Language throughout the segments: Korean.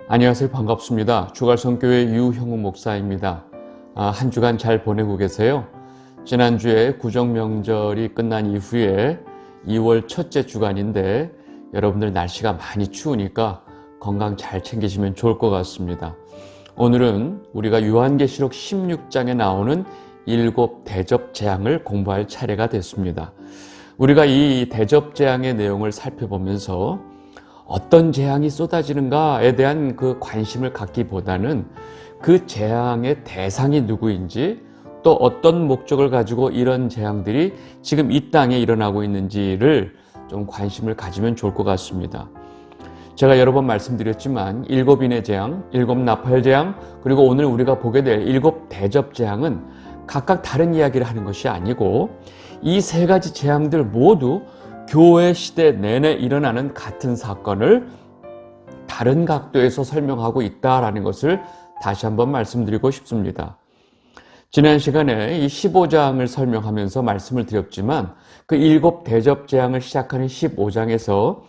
안녕하세요. 반갑습니다. 주갈성교회 유형우 목사입니다. 한 주간 잘 보내고 계세요? 지난주에 구정명절이 끝난 이후에 2월 첫째 주간인데 여러분들 날씨가 많이 추우니까 건강 잘 챙기시면 좋을 것 같습니다. 오늘은 우리가 요한계시록 16장에 나오는 7 대접재앙을 공부할 차례가 됐습니다. 우리가 이 대접재앙의 내용을 살펴보면서 어떤 재앙이 쏟아지는가에 대한 그 관심을 갖기보다는 그 재앙의 대상이 누구인지, 또 어떤 목적을 가지고 이런 재앙들이 지금 이 땅에 일어나고 있는지를 좀 관심을 가지면 좋을 것 같습니다. 제가 여러 번 말씀드렸지만 7인의 재앙, 7 나팔 재앙, 그리고 오늘 우리가 보게 될 7 대접 재앙은 각각 다른 이야기를 하는 것이 아니고 이 세 가지 재앙들 모두 교회 시대 내내 일어나는 같은 사건을 다른 각도에서 설명하고 있다는 것을 다시 한번 말씀드리고 싶습니다. 지난 시간에 이 15장을 설명하면서 말씀을 드렸지만 그 7 대접 재앙을 시작하는 15장에서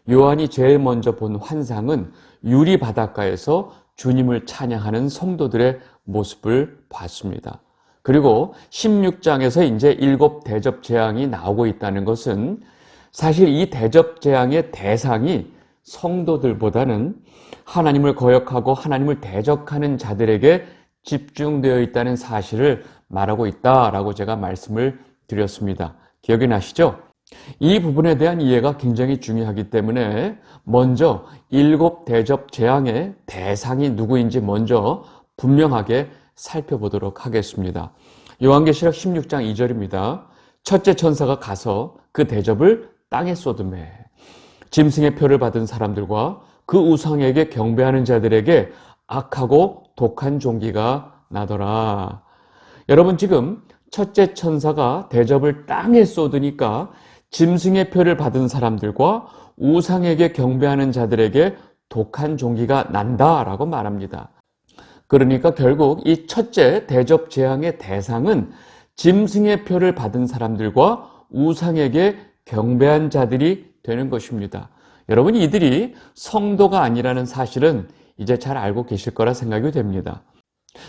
요한이 제일 먼저 본 환상은 유리 바닷가에서 주님을 찬양하는 성도들의 모습을 봤습니다. 그리고 16장에서 이제 7 대접 재앙이 나오고 있다는 것은 사실 이 대접 재앙의 대상이 성도들보다는 하나님을 거역하고 하나님을 대적하는 자들에게 집중되어 있다는 사실을 말하고 있다라고 제가 말씀을 드렸습니다. 기억이 나시죠? 이 부분에 대한 이해가 굉장히 중요하기 때문에 먼저 7 대접 재앙의 대상이 누구인지 먼저 분명하게 살펴보도록 하겠습니다. 요한계시록 16장 2절입니다. 첫째 천사가 가서 그 대접을 땅에 쏟으매 짐승의 표를 받은 사람들과 그 우상에게 경배하는 자들에게 악하고 독한 종기가 나더라. 여러분, 지금 첫째 천사가 대접을 땅에 쏟으니까 짐승의 표를 받은 사람들과 우상에게 경배하는 자들에게 독한 종기가 난다라고 말합니다. 그러니까 결국 이 첫째 대접 재앙의 대상은 짐승의 표를 받은 사람들과 우상에게 경배한 자들이 되는 것입니다. 여러분, 이들이 성도가 아니라는 사실은 이제 잘 알고 계실 거라 생각이 됩니다.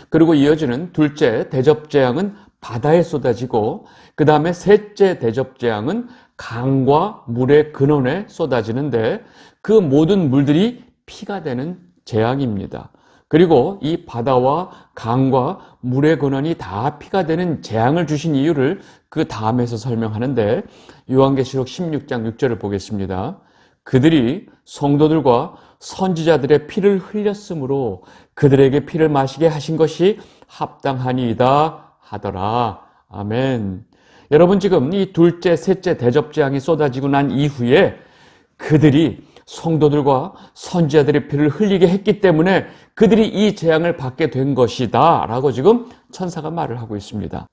그리고 이어지는 둘째 대접 재앙은 바다에 쏟아지고 그 다음에 셋째 대접 재앙은 강과 물의 근원에 쏟아지는데 그 모든 물들이 피가 되는 재앙입니다. 그리고 이 바다와 강과 물의 근원이 다 피가 되는 재앙을 주신 이유를 그 다음에서 설명하는데 요한계시록 16장 6절을 보겠습니다. 그들이 성도들과 선지자들의 피를 흘렸으므로 그들에게 피를 마시게 하신 것이 합당하니이다 하더라. 아멘. 여러분, 지금 이 둘째, 셋째 대접 재앙이 쏟아지고 난 이후에 그들이 성도들과 선지자들의 피를 흘리게 했기 때문에 그들이 이 재앙을 받게 된 것이다 라고 지금 천사가 말을 하고 있습니다.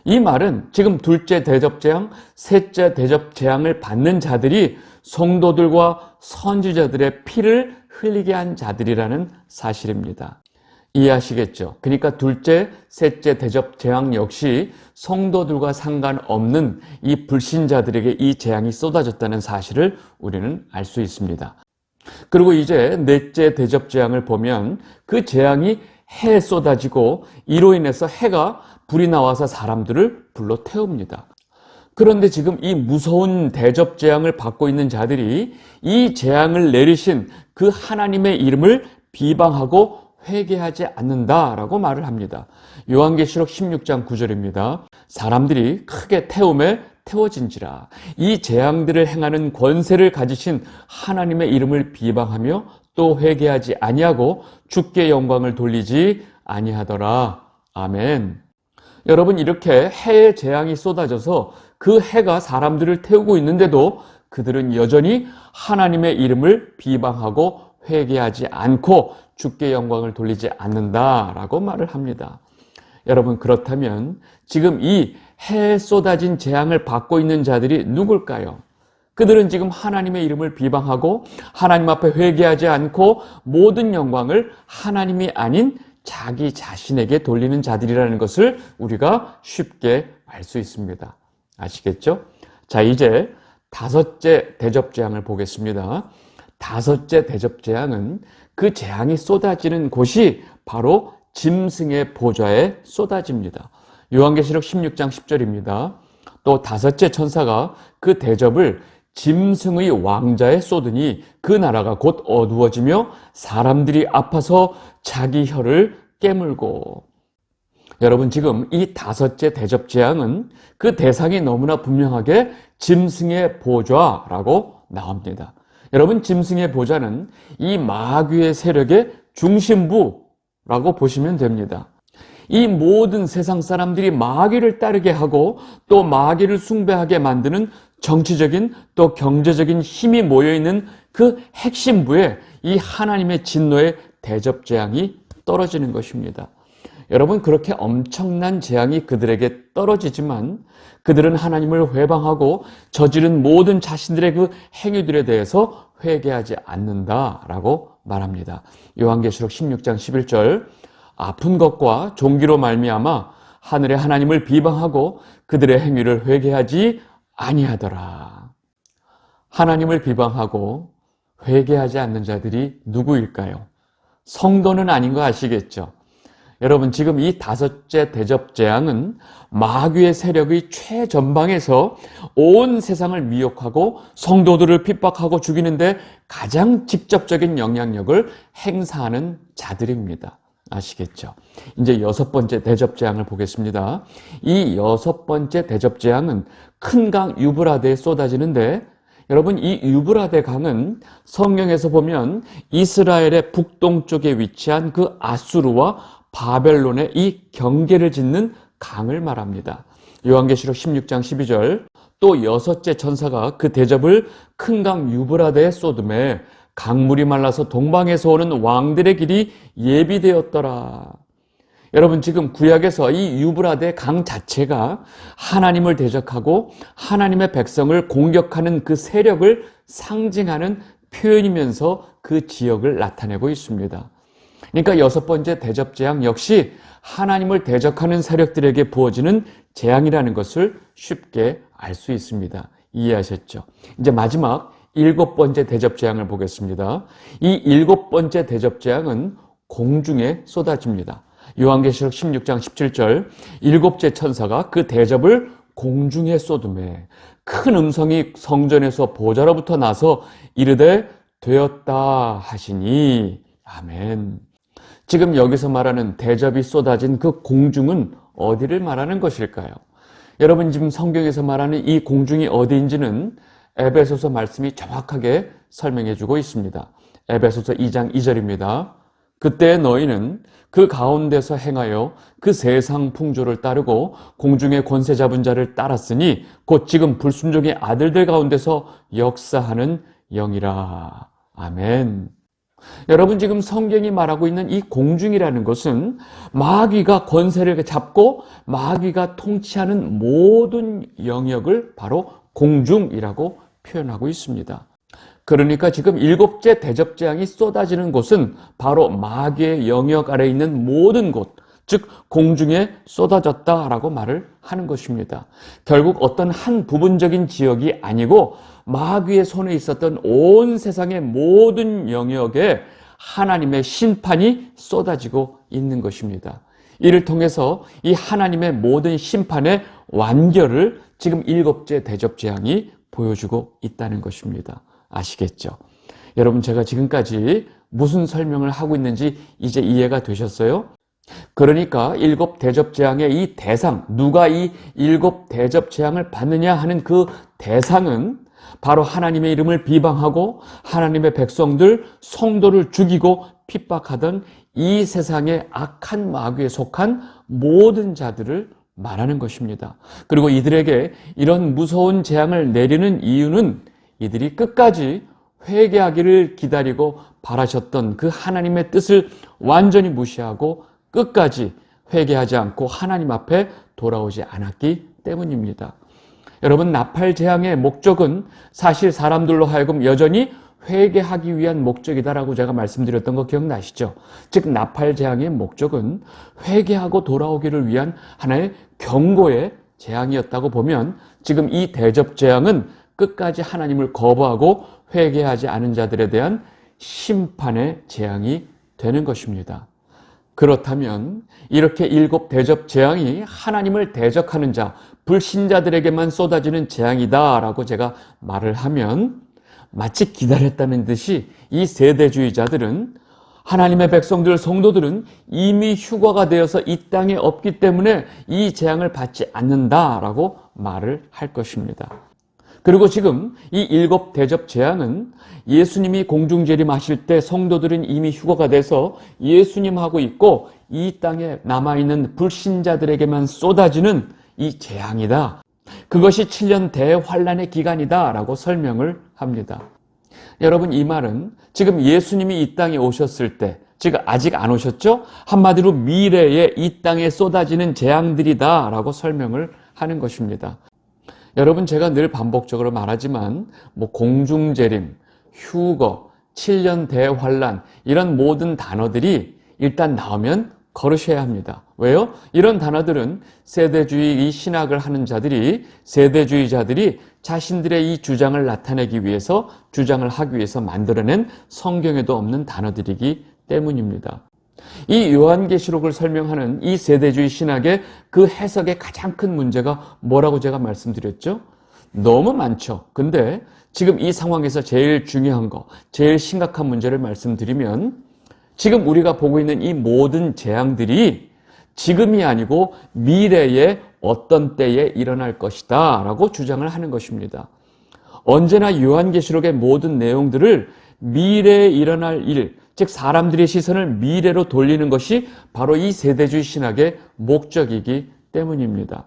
이 말은 지금 둘째 대접 재앙, 셋째 대접 재앙을 받는 자들이 성도들과 선지자들의 피를 흘리게 한 자들이라는 사실입니다. 이해하시겠죠? 그러니까 둘째, 셋째 대접 재앙 역시 성도들과 상관없는 이 불신자들에게 이 재앙이 쏟아졌다는 사실을 우리는 알 수 있습니다. 그리고 이제 넷째 대접 재앙을 보면 그 재앙이 해에 쏟아지고 이로 인해서 해가 불이 나와서 사람들을 불러 태웁니다. 그런데 지금 이 무서운 대접 재앙을 받고 있는 자들이 이 재앙을 내리신 그 하나님의 이름을 비방하고 회개하지 않는다라고 말을 합니다. 요한계시록 16장 9절입니다. 사람들이 크게 태움에 태워진지라 이 재앙들을 행하는 권세를 가지신 하나님의 이름을 비방하며 또 회개하지 아니하고 주께 영광을 돌리지 아니하더라. 아멘. 여러분, 이렇게 해의 재앙이 쏟아져서 그 해가 사람들을 태우고 있는데도 그들은 여전히 하나님의 이름을 비방하고 회개하지 않고 주께 영광을 돌리지 않는다라고 말을 합니다. 여러분, 그렇다면 지금 이 해에 쏟아진 재앙을 받고 있는 자들이 누굴까요? 그들은 지금 하나님의 이름을 비방하고 하나님 앞에 회개하지 않고 모든 영광을 하나님이 아닌 자기 자신에게 돌리는 자들이라는 것을 우리가 쉽게 알 수 있습니다. 아시겠죠? 자, 이제 다섯째 대접 재앙을 보겠습니다. 다섯째 대접 재앙은 그 재앙이 쏟아지는 곳이 바로 짐승의 보좌에 쏟아집니다. 요한계시록 16장 10절입니다. 또 다섯째 천사가 그 대접을 짐승의 왕자에 쏟으니 그 나라가 곧 어두워지며 사람들이 아파서 자기 혀를 깨물고. 여러분, 지금 이 다섯째 대접 재앙은 그 대상이 너무나 분명하게 짐승의 보좌라고 나옵니다. 여러분, 짐승의 보좌는 이 마귀의 세력의 중심부라고 보시면 됩니다. 이 모든 세상 사람들이 마귀를 따르게 하고 또 마귀를 숭배하게 만드는 정치적인 또 경제적인 힘이 모여있는 그 핵심부에 이 하나님의 진노의 대접 재앙이 떨어지는 것입니다. 여러분, 그렇게 엄청난 재앙이 그들에게 떨어지지만 그들은 하나님을 회방하고 저지른 모든 자신들의 그 행위들에 대해서 회개하지 않는다라고 말합니다. 요한계시록 16장 11절, 아픈 것과 종기로 말미암아 하늘의 하나님을 비방하고 그들의 행위를 회개하지 아니하더라. 하나님을 비방하고 회개하지 않는 자들이 누구일까요? 성도는 아닌 거 아시겠죠? 여러분, 지금 이 다섯째 대접 재앙은 마귀의 세력의 최전방에서 온 세상을 미혹하고 성도들을 핍박하고 죽이는데 가장 직접적인 영향력을 행사하는 자들입니다. 아시겠죠? 이제 여섯 번째 대접 재앙을 보겠습니다. 이 여섯 번째 대접 재앙은 큰 강 유브라데에 쏟아지는데, 여러분, 이 유브라데 강은 성경에서 보면 이스라엘의 북동쪽에 위치한 그 아수르와 바벨론의 이 경계를 짓는 강을 말합니다. 요한계시록 16장 12절, 또 여섯째 천사가 그 대접을 큰 강 유브라데에 쏟음에 강물이 말라서 동방에서 오는 왕들의 길이 예비되었더라. 여러분, 지금 구약에서 이 유브라데 강 자체가 하나님을 대적하고 하나님의 백성을 공격하는 그 세력을 상징하는 표현이면서 그 지역을 나타내고 있습니다. 그러니까 여섯 번째 대접 재앙 역시 하나님을 대적하는 세력들에게 부어지는 재앙이라는 것을 쉽게 알 수 있습니다. 이해하셨죠? 이제 마지막 일곱 번째 대접 재앙을 보겠습니다. 이 일곱 번째 대접 재앙은 공중에 쏟아집니다. 요한계시록 16장 17절, 일곱째 천사가 그 대접을 공중에 쏟음에 큰 음성이 성전에서 보좌로부터 나서 이르되 되었다 하시니. 아멘. 지금 여기서 말하는 대접이 쏟아진 그 공중은 어디를 말하는 것일까요? 여러분, 지금 성경에서 말하는 이 공중이 어디인지는 에베소서 말씀이 정확하게 설명해 주고 있습니다. 에베소서 2장 2절입니다. 그때 너희는 그 가운데서 행하여 그 세상 풍조를 따르고 공중의 권세 잡은 자를 따랐으니 곧 지금 불순종의 아들들 가운데서 역사하는 영이라. 아멘. 여러분, 지금 성경이 말하고 있는 이 공중이라는 것은 마귀가 권세를 잡고 마귀가 통치하는 모든 영역을 바로 공중이라고 표현하고 있습니다. 그러니까 지금 일곱째 대접 재앙이 쏟아지는 곳은 바로 마귀의 영역 아래에 있는 모든 곳, 즉 공중에 쏟아졌다라고 말을 하는 것입니다. 결국 어떤 한 부분적인 지역이 아니고 마귀의 손에 있었던 온 세상의 모든 영역에 하나님의 심판이 쏟아지고 있는 것입니다. 이를 통해서 이 하나님의 모든 심판의 완결을 지금 일곱째 대접 재앙이 보여주고 있다는 것입니다. 아시겠죠? 여러분, 제가 지금까지 무슨 설명을 하고 있는지 이제 이해가 되셨어요? 그러니까 일곱 대접 재앙의 이 대상, 누가 이 일곱 대접 재앙을 받느냐 하는 그 대상은 바로 하나님의 이름을 비방하고 하나님의 백성들, 성도를 죽이고 핍박하던 이 세상의 악한 마귀에 속한 모든 자들을 말하는 것입니다. 그리고 이들에게 이런 무서운 재앙을 내리는 이유는 이들이 끝까지 회개하기를 기다리고 바라셨던 그 하나님의 뜻을 완전히 무시하고 끝까지 회개하지 않고 하나님 앞에 돌아오지 않았기 때문입니다. 여러분, 나팔 재앙의 목적은 사실 사람들로 하여금 여전히 회개하기 위한 목적이다라고 제가 말씀드렸던 거 기억나시죠? 즉, 나팔 재앙의 목적은 회개하고 돌아오기를 위한 하나의 경고의 재앙이었다고 보면 지금 이 대접 재앙은 끝까지 하나님을 거부하고 회개하지 않은 자들에 대한 심판의 재앙이 되는 것입니다. 그렇다면 이렇게 7 대접 재앙이 하나님을 대적하는 자, 불신자들에게만 쏟아지는 재앙이다라고 제가 말을 하면 마치 기다렸다는 듯이 이 세대주의자들은 하나님의 백성들, 성도들은 이미 휴거가 되어서 이 땅에 없기 때문에 이 재앙을 받지 않는다라고 말을 할 것입니다. 그리고 지금 이 7 대접 재앙은 예수님이 공중재림하실 때 성도들은 이미 휴거가 돼서 예수님하고 있고 이 땅에 남아있는 불신자들에게만 쏟아지는 이 재앙이다. 그것이 7년 대환란의 기간이다 라고 설명을 합니다. 여러분, 이 말은 지금 예수님이 이 땅에 오셨을 때, 지금 아직 안 오셨죠? 한마디로 미래에 이 땅에 쏟아지는 재앙들이다 라고 설명을 하는 것입니다. 여러분, 제가 늘 반복적으로 말하지만 공중재림, 휴거, 7년 대환란 이런 모든 단어들이 일단 나오면 걸으셔야 합니다. 왜요? 이런 단어들은 세대주의 이 신학을 하는 자들이, 세대주의자들이 자신들의 이 주장을 나타내기 위해서, 주장을 하기 위해서 만들어낸 성경에도 없는 단어들이기 때문입니다. 이 요한계시록을 설명하는 이 세대주의 신학의 그 해석의 가장 큰 문제가 뭐라고 제가 말씀드렸죠? 너무 많죠. 근데 지금 이 상황에서 제일 중요한 거, 제일 심각한 문제를 말씀드리면 지금 우리가 보고 있는 이 모든 재앙들이 지금이 아니고 미래에 어떤 때에 일어날 것이다 라고 주장을 하는 것입니다. 언제나 요한계시록의 모든 내용들을 미래에 일어날 일, 즉 사람들의 시선을 미래로 돌리는 것이 바로 이 세대주의 신학의 목적이기 때문입니다.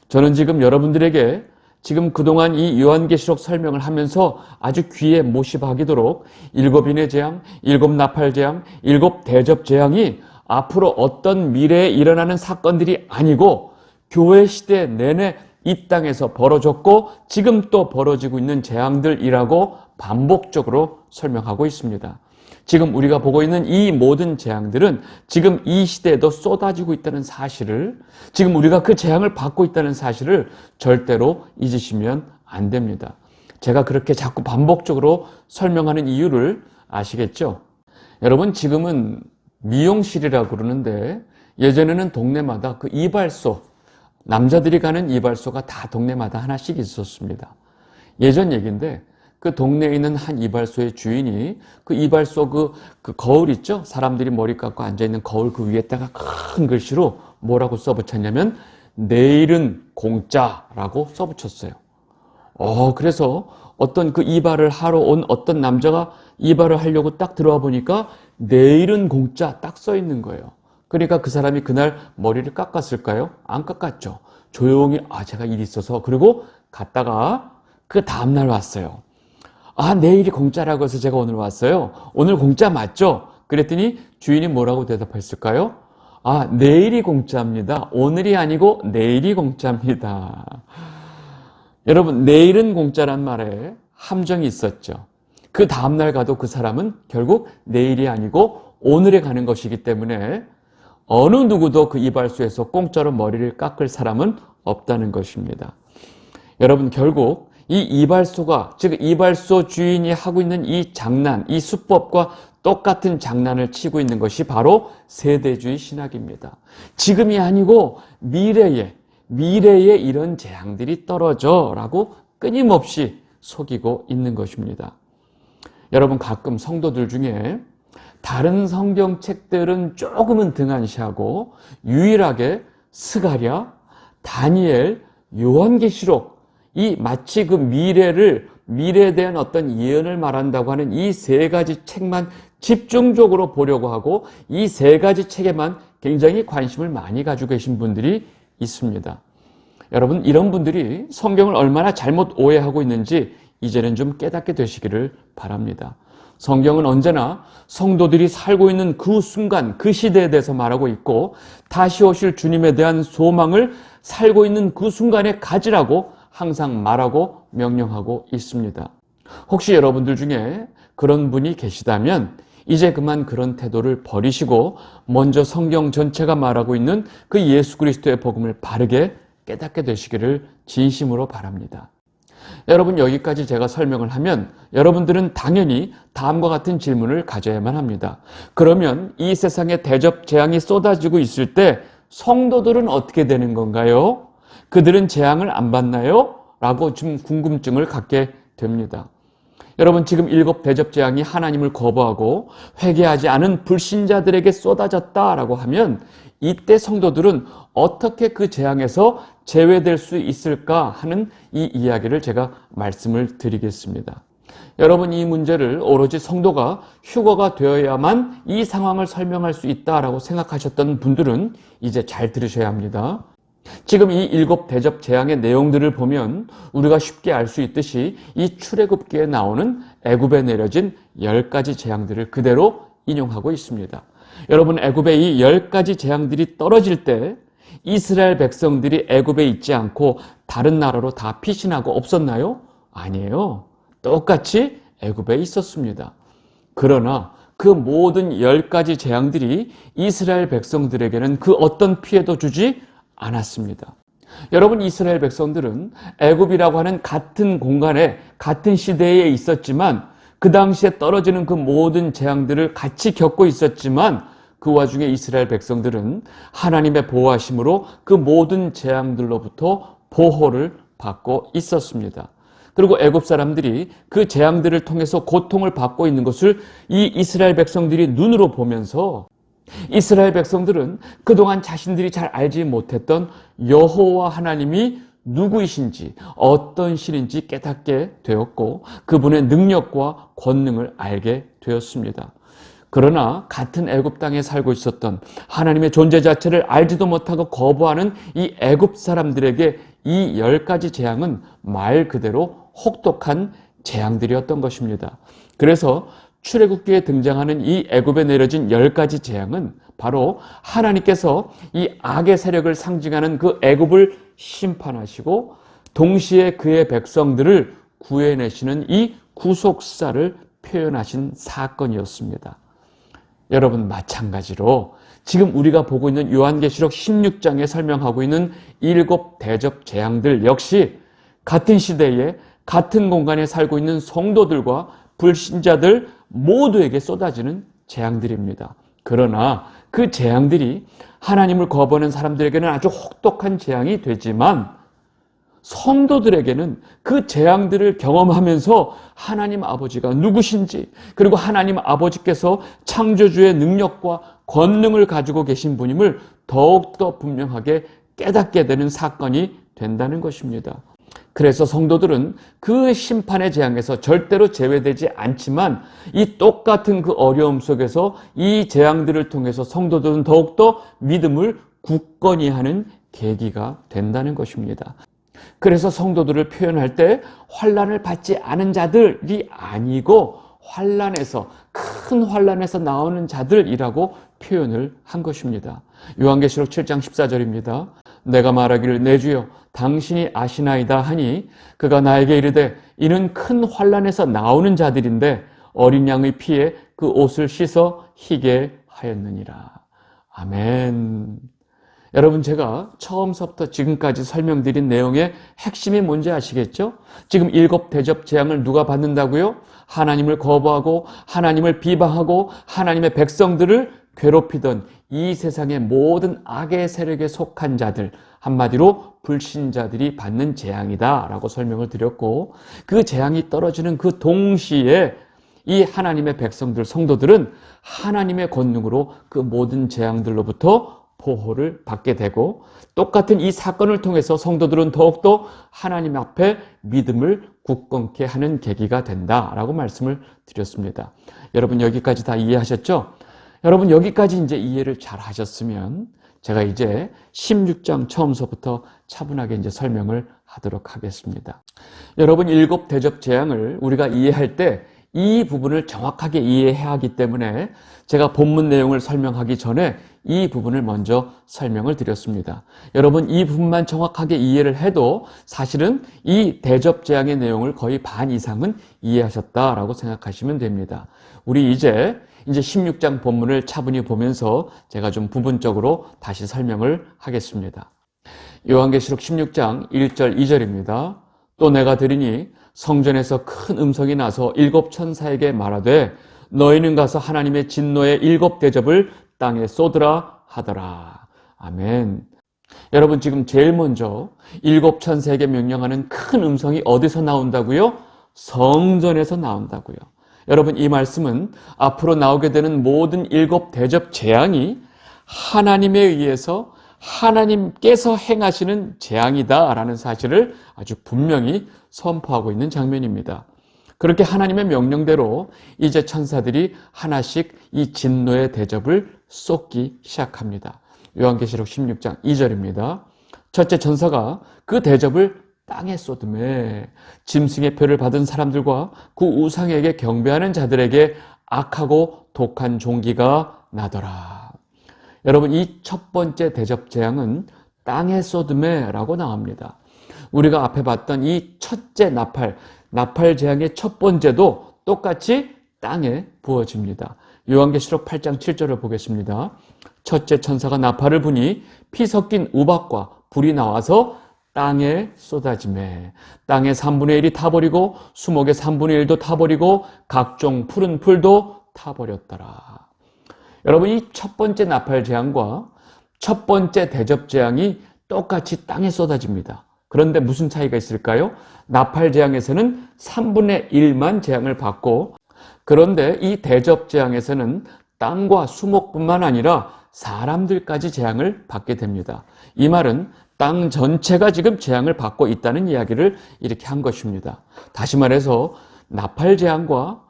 저는 지금 여러분들에게 지금 그동안 이 요한계시록 설명을 하면서 아주 귀에 못이 박이도록 7인의 재앙, 7 나팔 재앙, 7 대접 재앙이 앞으로 어떤 미래에 일어나는 사건들이 아니고 교회 시대 내내 이 땅에서 벌어졌고 지금 또 벌어지고 있는 재앙들이라고 반복적으로 설명하고 있습니다. 지금 우리가 보고 있는 이 모든 재앙들은 지금 이 시대에도 쏟아지고 있다는 사실을, 지금 우리가 그 재앙을 받고 있다는 사실을 절대로 잊으시면 안 됩니다. 제가 그렇게 자꾸 반복적으로 설명하는 이유를 아시겠죠? 여러분, 지금은 미용실이라고 그러는데 예전에는 동네마다 그 이발소, 남자들이 가는 이발소가 다 동네마다 하나씩 있었습니다. 예전 얘기인데 그 동네에 있는 한 이발소의 주인이 그 이발소 그 거울 있죠? 사람들이 머리 깎고 앉아있는 거울 그 위에다가 큰 글씨로 뭐라고 써붙였냐면 내일은 공짜라고 써붙였어요. 그래서 어떤 그 이발을 하러 온 어떤 남자가 이발을 하려고 딱 들어와 보니까 내일은 공짜 딱 써 있는 거예요. 그러니까 그 사람이 그날 머리를 깎았을까요? 안 깎았죠. 조용히 제가 일이 있어서, 그리고 갔다가 그 다음날 왔어요. 내일이 공짜라고 해서 제가 오늘 왔어요. 오늘 공짜 맞죠? 그랬더니 주인이 뭐라고 대답했을까요? 내일이 공짜입니다. 오늘이 아니고 내일이 공짜입니다. 여러분, 내일은 공짜란 말에 함정이 있었죠. 그 다음날 가도 그 사람은 결국 내일이 아니고 오늘에 가는 것이기 때문에 어느 누구도 그 이발소에서 공짜로 머리를 깎을 사람은 없다는 것입니다. 여러분, 결국 이 이발소가, 즉 이발소 주인이 하고 있는 이 장난, 이 수법과 똑같은 장난을 치고 있는 것이 바로 세대주의 신학입니다. 지금이 아니고 미래에 이런 재앙들이 떨어져 라고 끊임없이 속이고 있는 것입니다. 여러분, 가끔 성도들 중에 다른 성경책들은 조금은 등한시하고 유일하게 스가랴, 다니엘, 요한계시록, 이 마치 그 미래에 대한 어떤 예언을 말한다고 하는 이 3가지 책만 집중적으로 보려고 하고 이 3가지 책에만 굉장히 관심을 많이 가지고 계신 분들이 있습니다. 여러분, 이런 분들이 성경을 얼마나 잘못 오해하고 있는지 이제는 좀 깨닫게 되시기를 바랍니다. 성경은 언제나 성도들이 살고 있는 그 순간, 그 시대에 대해서 말하고 있고 다시 오실 주님에 대한 소망을 살고 있는 그 순간에 가지라고 항상 말하고 명령하고 있습니다. 혹시 여러분들 중에 그런 분이 계시다면 이제 그만 그런 태도를 버리시고 먼저 성경 전체가 말하고 있는 그 예수 그리스도의 복음을 바르게 깨닫게 되시기를 진심으로 바랍니다. 여러분, 여기까지 제가 설명을 하면 여러분들은 당연히 다음과 같은 질문을 가져야만 합니다. 그러면 이 세상에 대접 재앙이 쏟아지고 있을 때 성도들은 어떻게 되는 건가요? 그들은 재앙을 안 받나요? 라고 좀 궁금증을 갖게 됩니다. 여러분, 지금 7 대접 재앙이 하나님을 거부하고 회개하지 않은 불신자들에게 쏟아졌다라고 하면 이때 성도들은 어떻게 그 재앙에서 제외될 수 있을까 하는 이 이야기를 제가 말씀을 드리겠습니다. 여러분, 이 문제를 오로지 성도가 휴거가 되어야만 이 상황을 설명할 수 있다라고 생각하셨던 분들은 이제 잘 들으셔야 합니다. 지금 이 7 대접 재앙의 내용들을 보면 우리가 쉽게 알 수 있듯이 이 출애굽기에 나오는 애굽에 내려진 10가지 재앙들을 그대로 인용하고 있습니다. 여러분, 애굽의 이 10가지 재앙들이 떨어질 때 이스라엘 백성들이 애굽에 있지 않고 다른 나라로 다 피신하고 없었나요? 아니에요. 똑같이 애굽에 있었습니다. 그러나 그 모든 10가지 재앙들이 이스라엘 백성들에게는 그 어떤 피해도 주지 않았습니다. 여러분, 이스라엘 백성들은 애굽이라고 하는 같은 공간에 같은 시대에 있었지만 그 당시에 떨어지는 그 모든 재앙들을 같이 겪고 있었지만 그 와중에 이스라엘 백성들은 하나님의 보호하심으로 그 모든 재앙들로부터 보호를 받고 있었습니다. 그리고 애굽 사람들이 그 재앙들을 통해서 고통을 받고 있는 것을 이 이스라엘 백성들이 눈으로 보면서 이스라엘 백성들은 그동안 자신들이 잘 알지 못했던 여호와 하나님이 누구이신지 어떤 신인지 깨닫게 되었고 그분의 능력과 권능을 알게 되었습니다. 그러나 같은 애굽 땅에 살고 있었던 하나님의 존재 자체를 알지도 못하고 거부하는 이 애굽 사람들에게 이 10가지 재앙은 말 그대로 혹독한 재앙들이었던 것입니다. 그래서 출애굽기에 등장하는 이 애굽에 내려진 10가지 재앙은 바로 하나님께서 이 악의 세력을 상징하는 그 애굽을 심판하시고 동시에 그의 백성들을 구해내시는 이 구속사를 표현하신 사건이었습니다. 여러분, 마찬가지로 지금 우리가 보고 있는 요한계시록 16장에 설명하고 있는 7 대접 재앙들 역시 같은 시대에 같은 공간에 살고 있는 성도들과 불신자들 모두에게 쏟아지는 재앙들입니다. 그러나 그 재앙들이 하나님을 거부하는 사람들에게는 아주 혹독한 재앙이 되지만 성도들에게는 그 재앙들을 경험하면서 하나님 아버지가 누구신지 그리고 하나님 아버지께서 창조주의 능력과 권능을 가지고 계신 분임을 더욱더 분명하게 깨닫게 되는 사건이 된다는 것입니다. 그래서 성도들은 그 심판의 재앙에서 절대로 제외되지 않지만 이 똑같은 그 어려움 속에서 이 재앙들을 통해서 성도들은 더욱더 믿음을 굳건히 하는 계기가 된다는 것입니다. 그래서 성도들을 표현할 때 환난을 받지 않은 자들이 아니고 큰 환난에서 나오는 자들이라고 표현을 한 것입니다. 요한계시록 7장 14절입니다. 내가 말하기를 내 주여 당신이 아시나이다 하니 그가 나에게 이르되 이는 큰 환난에서 나오는 자들인데 어린 양의 피에 그 옷을 씻어 희게 하였느니라. 아멘. 여러분, 제가 처음서부터 지금까지 설명드린 내용의 핵심이 뭔지 아시겠죠? 지금 7 대접 재앙을 누가 받는다고요? 하나님을 거부하고 하나님을 비방하고 하나님의 백성들을 괴롭히던 이 세상의 모든 악의 세력에 속한 자들, 한마디로 불신자들이 받는 재앙이다 라고 설명을 드렸고, 그 재앙이 떨어지는 그 동시에 이 하나님의 백성들, 성도들은 하나님의 권능으로 그 모든 재앙들로부터 보호를 받게 되고, 똑같은 이 사건을 통해서 성도들은 더욱더 하나님 앞에 믿음을 굳건케 하는 계기가 된다라고 말씀을 드렸습니다. 여러분, 여기까지 다 이해하셨죠? 여러분, 여기까지 이제 이해를 잘 하셨으면 제가 이제 16장 처음서부터 차분하게 이제 설명을 하도록 하겠습니다. 여러분, 7 대접 재앙을 우리가 이해할 때 이 부분을 정확하게 이해해야 하기 때문에 제가 본문 내용을 설명하기 전에 이 부분을 먼저 설명을 드렸습니다. 여러분, 이 부분만 정확하게 이해를 해도 사실은 이 대접 재앙의 내용을 거의 반 이상은 이해하셨다라고 생각하시면 됩니다. 우리 이제 16장 본문을 차분히 보면서 제가 좀 부분적으로 다시 설명을 하겠습니다. 요한계시록 16장 1절 2절입니다. 또 내가 들으니 성전에서 큰 음성이 나서 일곱 천사에게 말하되 너희는 가서 하나님의 진노의 일곱 대접을 땅에 쏟으라 하더라. 아멘. 여러분, 지금 제일 먼저 일곱 천사에게 명령하는 큰 음성이 어디서 나온다고요? 성전에서 나온다고요. 여러분, 이 말씀은 앞으로 나오게 되는 모든 일곱 대접 재앙이 하나님에 의해서 하나님께서 행하시는 재앙이다라는 사실을 아주 분명히 선포하고 있는 장면입니다. 그렇게 하나님의 명령대로 이제 천사들이 하나씩 이 진노의 대접을 쏟기 시작합니다. 요한계시록 16장 2절입니다. 첫째 천사가 그 대접을 땅에 쏟음에 짐승의 표를 받은 사람들과 그 우상에게 경배하는 자들에게 악하고 독한 종기가 나더라. 여러분, 이 첫 번째 대접 재앙은 땅에 쏟음에라고 나옵니다. 우리가 앞에 봤던 이 첫째 나팔 재앙의 첫 번째도 똑같이 땅에 부어집니다. 요한계시록 8장 7절을 보겠습니다. 첫째 천사가 나팔을 부니 피 섞인 우박과 불이 나와서 땅에 쏟아지매 땅의 3분의 1이 타버리고 수목의 3분의 1도 타버리고 각종 푸른 풀도 타버렸더라. 여러분, 이 첫 번째 나팔 재앙과 첫 번째 대접 재앙이 똑같이 땅에 쏟아집니다. 그런데 무슨 차이가 있을까요? 나팔 재앙에서는 3분의 1만 재앙을 받고, 그런데 이 대접 재앙에서는 땅과 수목뿐만 아니라 사람들까지 재앙을 받게 됩니다. 이 말은 땅 전체가 지금 재앙을 받고 있다는 이야기를 이렇게 한 것입니다. 다시 말해서 나팔 재앙과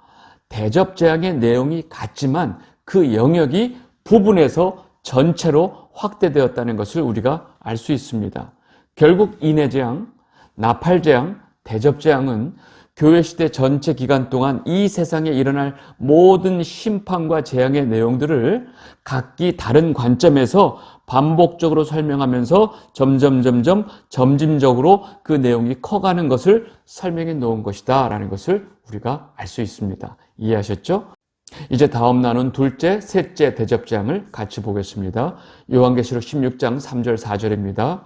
대접 재앙의 내용이 같지만 그 영역이 부분에서 전체로 확대되었다는 것을 우리가 알 수 있습니다. 결국 인해재앙, 나팔재앙, 대접재앙은 교회시대 전체 기간 동안 이 세상에 일어날 모든 심판과 재앙의 내용들을 각기 다른 관점에서 반복적으로 설명하면서 점진적으로 그 내용이 커가는 것을 설명해 놓은 것이다 라는 것을 우리가 알 수 있습니다. 이해하셨죠? 이제 다음 나눈 둘째, 셋째 대접재앙을 같이 보겠습니다. 요한계시록 16장 3절 4절입니다.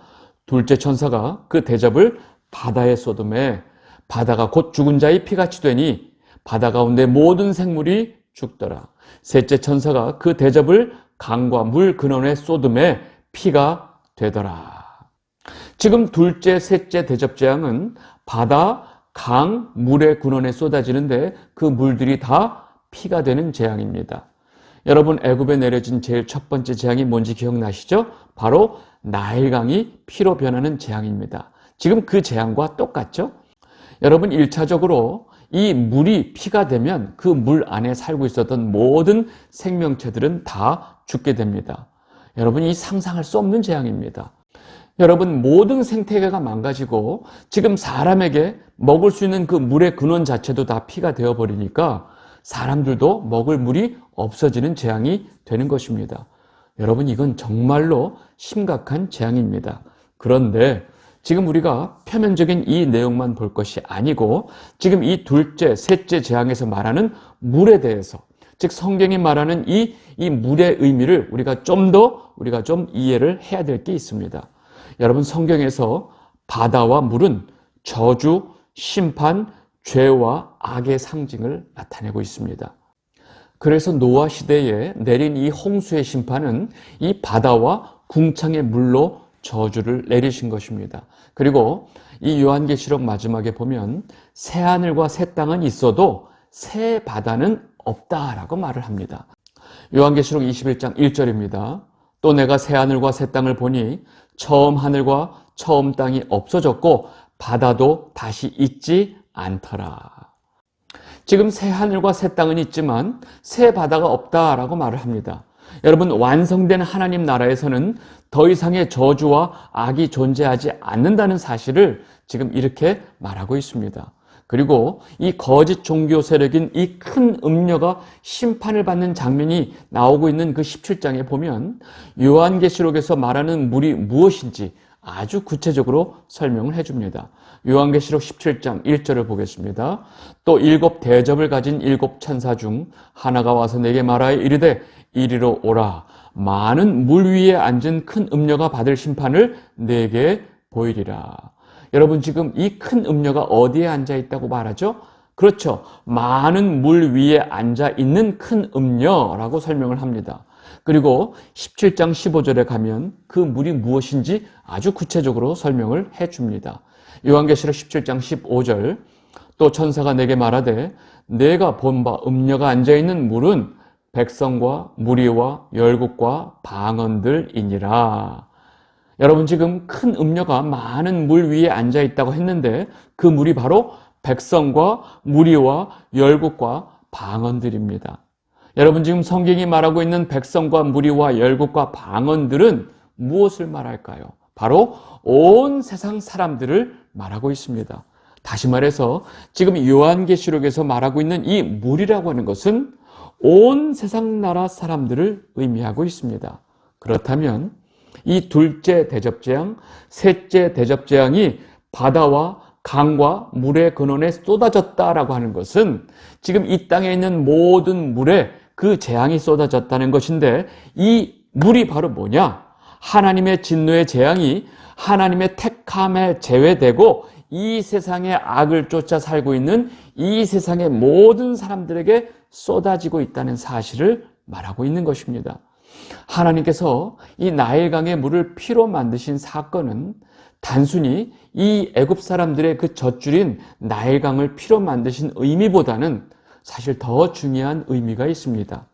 둘째 천사가 그 대접을 바다에 쏟음에 바다가 곧 죽은 자의 피같이 되니 바다 가운데 모든 생물이 죽더라. 셋째 천사가 그 대접을 강과 물 근원에 쏟음에 피가 되더라. 지금 둘째, 셋째 대접재앙은 바다, 강, 물의 근원에 쏟아지는데 그 물들이 다 피가 되는 재앙입니다. 여러분, 애굽에 내려진 제일 첫 번째 재앙이 뭔지 기억나시죠? 바로 나일강이 피로 변하는 재앙입니다. 지금 그 재앙과 똑같죠? 여러분, 1차적으로 이 물이 피가 되면 그 물 안에 살고 있었던 모든 생명체들은 다 죽게 됩니다. 여러분, 이 상상할 수 없는 재앙입니다. 여러분, 모든 생태계가 망가지고 지금 사람에게 먹을 수 있는 그 물의 근원 자체도 다 피가 되어버리니까 사람들도 먹을 물이 없어지는 재앙이 되는 것입니다. 여러분, 이건 정말로 심각한 재앙입니다. 그런데 지금 우리가 표면적인 이 내용만 볼 것이 아니고 지금 이 둘째, 셋째 재앙에서 말하는 물에 대해서, 즉 성경이 말하는 이 물의 의미를 우리가 좀 이해를 해야 될 게 있습니다. 여러분, 성경에서 바다와 물은 저주, 심판, 죄와 악의 상징을 나타내고 있습니다. 그래서 노아 시대에 내린 이 홍수의 심판은 이 바다와 궁창의 물로 저주를 내리신 것입니다. 그리고 이 요한계시록 마지막에 보면 새 하늘과 새 땅은 있어도 새 바다는 없다라고 말을 합니다. 요한계시록 21장 1절입니다. 또 내가 새 하늘과 새 땅을 보니 처음 하늘과 처음 땅이 없어졌고 바다도 다시 있지 않더라. 지금 새 하늘과 새 땅은 있지만 새 바다가 없다라고 말을 합니다. 여러분, 완성된 하나님 나라에서는 더 이상의 저주와 악이 존재하지 않는다는 사실을 지금 이렇게 말하고 있습니다. 그리고 이 거짓 종교 세력인 이 큰 음녀가 심판을 받는 장면이 나오고 있는 그 17장에 보면 요한계시록에서 말하는 물이 무엇인지 아주 구체적으로 설명을 해줍니다. 요한계시록 17장 1절을 보겠습니다. 또 일곱 대접을 가진 일곱 천사 중 하나가 와서 내게 말하여 이르되 이리로 오라. 많은 물 위에 앉은 큰 음녀가 받을 심판을 내게 보이리라. 여러분 지금 이 큰 음녀가 어디에 앉아 있다고 말하죠? 그렇죠. 많은 물 위에 앉아 있는 큰 음녀라고 설명을 합니다. 그리고 17장 15절에 가면 그 물이 무엇인지 아주 구체적으로 설명을 해줍니다. 요한계시록 17장 15절, 또 천사가 내게 말하되 내가 본 바 음녀가 앉아있는 물은 백성과 무리와 열국과 방언들이니라. 여러분 지금 큰 음녀가 많은 물 위에 앉아있다고 했는데 그 물이 바로 백성과 무리와 열국과 방언들입니다. 여러분 지금 성경이 말하고 있는 백성과 무리와 열국과 방언들은 무엇을 말할까요? 바로 온 세상 사람들을 말하고 있습니다. 다시 말해서 지금 요한계시록에서 말하고 있는 이 물이라고 하는 것은 온 세상 나라 사람들을 의미하고 있습니다. 그렇다면 이 둘째 대접재앙, 셋째 대접재앙이 바다와 강과 물의 근원에 쏟아졌다라고 하는 것은 지금 이 땅에 있는 모든 물에 그 재앙이 쏟아졌다는 것인데, 이 물이 바로 뭐냐? 하나님의 진노의 재앙이 하나님의 택함에 제외되고 이 세상의 악을 쫓아 살고 있는 이 세상의 모든 사람들에게 쏟아지고 있다는 사실을 말하고 있는 것입니다. 하나님께서 이 나일강의 물을 피로 만드신 사건은 단순히 이 애굽 사람들의 그 젖줄인 나일강을 피로 만드신 의미보다는 사실 더 중요한 의미가 있습니다.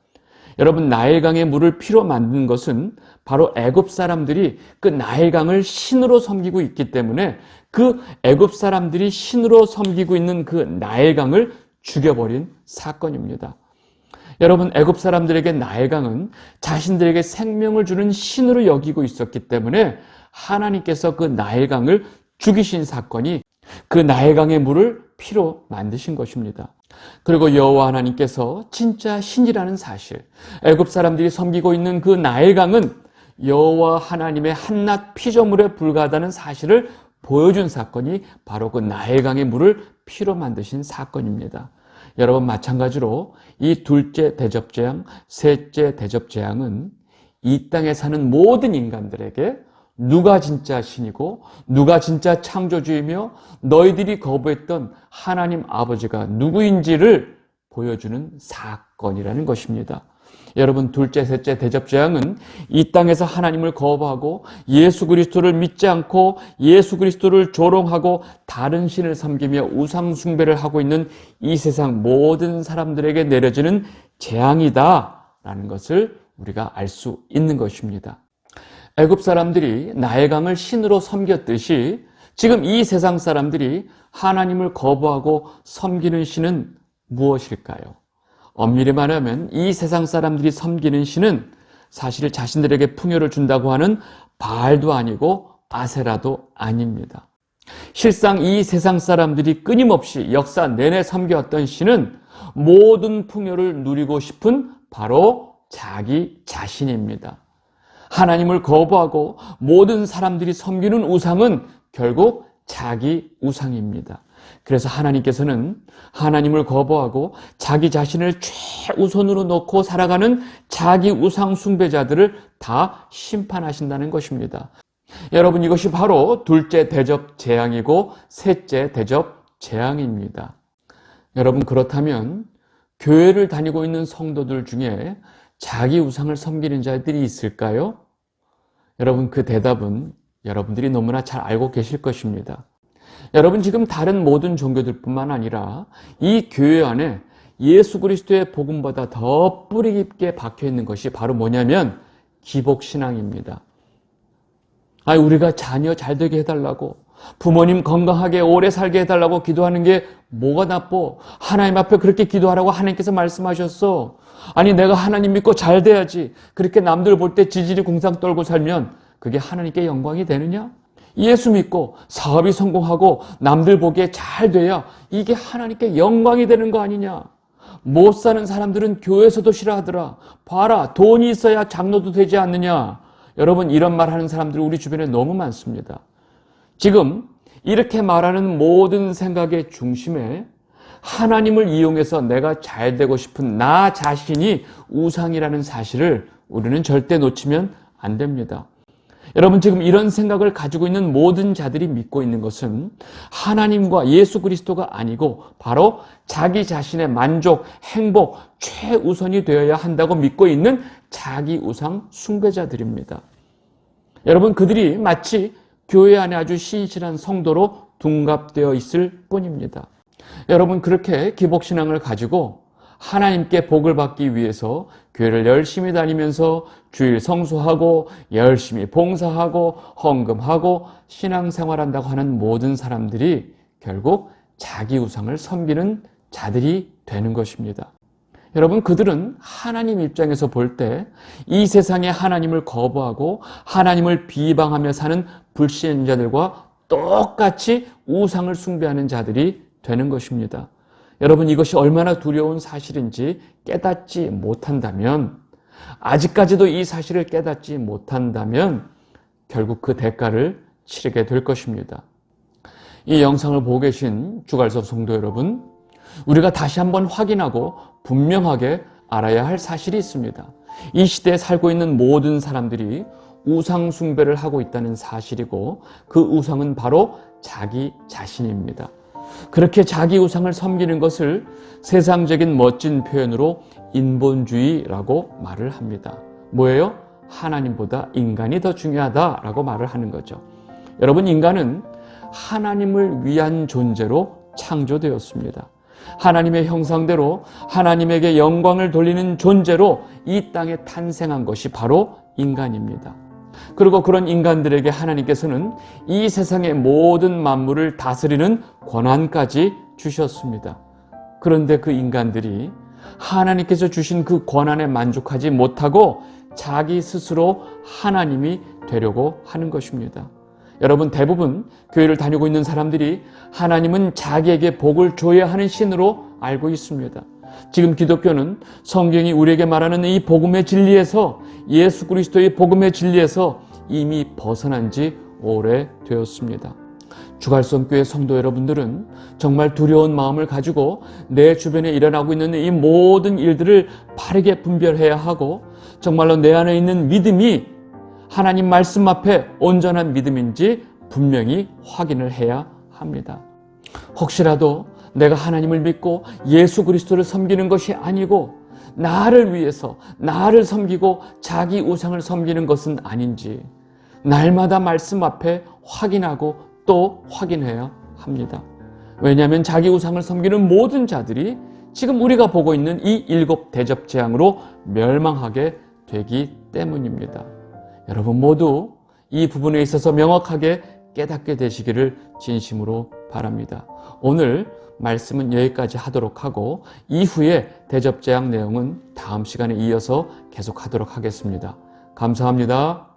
여러분, 나일강의 물을 피로 만든 것은 바로 애굽 사람들이 그 나일강을 신으로 섬기고 있기 때문에 그 애굽 사람들이 신으로 섬기고 있는 그 나일강을 죽여버린 사건입니다. 여러분, 애굽 사람들에게 나일강은 자신들에게 생명을 주는 신으로 여기고 있었기 때문에 하나님께서 그 나일강을 죽이신 사건이 그 나일강의 물을 피로 만드신 것입니다. 그리고 여호와 하나님께서 진짜 신이라는 사실, 애굽 사람들이 섬기고 있는 그 나일강은 여호와 하나님의 한낱 피조물에 불과하다는 사실을 보여준 사건이 바로 그 나일강의 물을 피로 만드신 사건입니다. 여러분, 마찬가지로 이 둘째 대접재앙, 셋째 대접재앙은 이 땅에 사는 모든 인간들에게 누가 진짜 신이고 누가 진짜 창조주이며 너희들이 거부했던 하나님 아버지가 누구인지를 보여주는 사건이라는 것입니다. 여러분, 둘째, 셋째 대접재앙은 이 땅에서 하나님을 거부하고 예수 그리스도를 믿지 않고 예수 그리스도를 조롱하고 다른 신을 섬기며 우상 숭배를 하고 있는 이 세상 모든 사람들에게 내려지는 재앙이다라는 것을 우리가 알 수 있는 것입니다. 애굽 사람들이 나일강을 신으로 섬겼듯이 지금 이 세상 사람들이 하나님을 거부하고 섬기는 신은 무엇일까요? 엄밀히 말하면 이 세상 사람들이 섬기는 신은 사실 자신들에게 풍요를 준다고 하는 바알도 아니고 아세라도 아닙니다. 실상 이 세상 사람들이 끊임없이 역사 내내 섬겨왔던 신은 모든 풍요를 누리고 싶은 바로 자기 자신입니다. 하나님을 거부하고 모든 사람들이 섬기는 우상은 결국 자기 우상입니다. 그래서 하나님께서는 하나님을 거부하고 자기 자신을 최우선으로 놓고 살아가는 자기 우상 숭배자들을 다 심판하신다는 것입니다. 여러분, 이것이 바로 둘째 대접 재앙이고 셋째 대접 재앙입니다. 여러분, 그렇다면 교회를 다니고 있는 성도들 중에 자기 우상을 섬기는 자들이 있을까요? 여러분, 그 대답은 여러분들이 너무나 잘 알고 계실 것입니다. 여러분, 지금 다른 모든 종교들뿐만 아니라 이 교회 안에 예수 그리스도의 복음보다 더 뿌리 깊게 박혀 있는 것이 바로 뭐냐면 기복신앙입니다. 우리가 자녀 잘 되게 해달라고, 부모님 건강하게 오래 살게 해달라고 기도하는 게 뭐가 나빠? 하나님 앞에 그렇게 기도하라고 하나님께서 말씀하셨어. 내가 하나님 믿고 잘 돼야지. 그렇게 남들 볼 때 지지리 궁상 떨고 살면 그게 하나님께 영광이 되느냐? 예수 믿고 사업이 성공하고 남들 보기에 잘 돼야 이게 하나님께 영광이 되는 거 아니냐? 못 사는 사람들은 교회에서도 싫어하더라. 봐라, 돈이 있어야 장로도 되지 않느냐? 여러분, 이런 말 하는 사람들 우리 주변에 너무 많습니다. 지금 이렇게 말하는 모든 생각의 중심에 하나님을 이용해서 내가 잘 되고 싶은 나 자신이 우상이라는 사실을 우리는 절대 놓치면 안 됩니다. 여러분, 지금 이런 생각을 가지고 있는 모든 자들이 믿고 있는 것은 하나님과 예수 그리스도가 아니고 바로 자기 자신의 만족, 행복, 최우선이 되어야 한다고 믿고 있는 자기 우상 숭배자들입니다. 여러분, 그들이 마치 교회 안에 아주 신실한 성도로 둔갑되어 있을 뿐입니다. 여러분, 그렇게 기복신앙을 가지고 하나님께 복을 받기 위해서 교회를 열심히 다니면서 주일 성수하고 열심히 봉사하고 헌금하고 신앙생활한다고 하는 모든 사람들이 결국 자기 우상을 섬기는 자들이 되는 것입니다. 여러분, 그들은 하나님 입장에서 볼 때 이 세상에 하나님을 거부하고 하나님을 비방하며 사는 불신자들과 똑같이 우상을 숭배하는 자들이 되는 것입니다. 여러분, 이것이 얼마나 두려운 사실인지 깨닫지 못한다면, 아직까지도 이 사실을 깨닫지 못한다면 결국 그 대가를 치르게 될 것입니다. 이 영상을 보고 계신 주갈섭 성도 여러분, 우리가 다시 한번 확인하고 분명하게 알아야 할 사실이 있습니다. 이 시대에 살고 있는 모든 사람들이 우상 숭배를 하고 있다는 사실이고, 그 우상은 바로 자기 자신입니다. 그렇게 자기 우상을 섬기는 것을 세상적인 멋진 표현으로 인본주의라고 말을 합니다. 뭐예요? 하나님보다 인간이 더 중요하다라고 말을 하는 거죠. 여러분, 인간은 하나님을 위한 존재로 창조되었습니다. 하나님의 형상대로 하나님에게 영광을 돌리는 존재로 이 땅에 탄생한 것이 바로 인간입니다. 그리고 그런 인간들에게 하나님께서는 이 세상의 모든 만물을 다스리는 권한까지 주셨습니다. 그런데 그 인간들이 하나님께서 주신 그 권한에 만족하지 못하고 자기 스스로 하나님이 되려고 하는 것입니다. 여러분, 대부분 교회를 다니고 있는 사람들이 하나님은 자기에게 복을 줘야 하는 신으로 알고 있습니다. 지금 기독교는 성경이 우리에게 말하는 이 복음의 진리에서, 예수 그리스도의 복음의 진리에서 이미 벗어난 지 오래되었습니다. 주갈성교회 성도 여러분들은 정말 두려운 마음을 가지고 내 주변에 일어나고 있는 이 모든 일들을 바르게 분별해야 하고, 정말로 내 안에 있는 믿음이 하나님 말씀 앞에 온전한 믿음인지 분명히 확인을 해야 합니다. 혹시라도 내가 하나님을 믿고 예수 그리스도를 섬기는 것이 아니고 나를 위해서 나를 섬기고 자기 우상을 섬기는 것은 아닌지 날마다 말씀 앞에 확인하고 또 확인해야 합니다. 왜냐하면 자기 우상을 섬기는 모든 자들이 지금 우리가 보고 있는 이 7 대접 재앙으로 멸망하게 되기 때문입니다. 여러분 모두 이 부분에 있어서 명확하게 깨닫게 되시기를 진심으로 바랍니다. 오늘 말씀은 여기까지 하도록 하고, 이후에 대접 재앙 내용은 다음 시간에 이어서 계속하도록 하겠습니다. 감사합니다.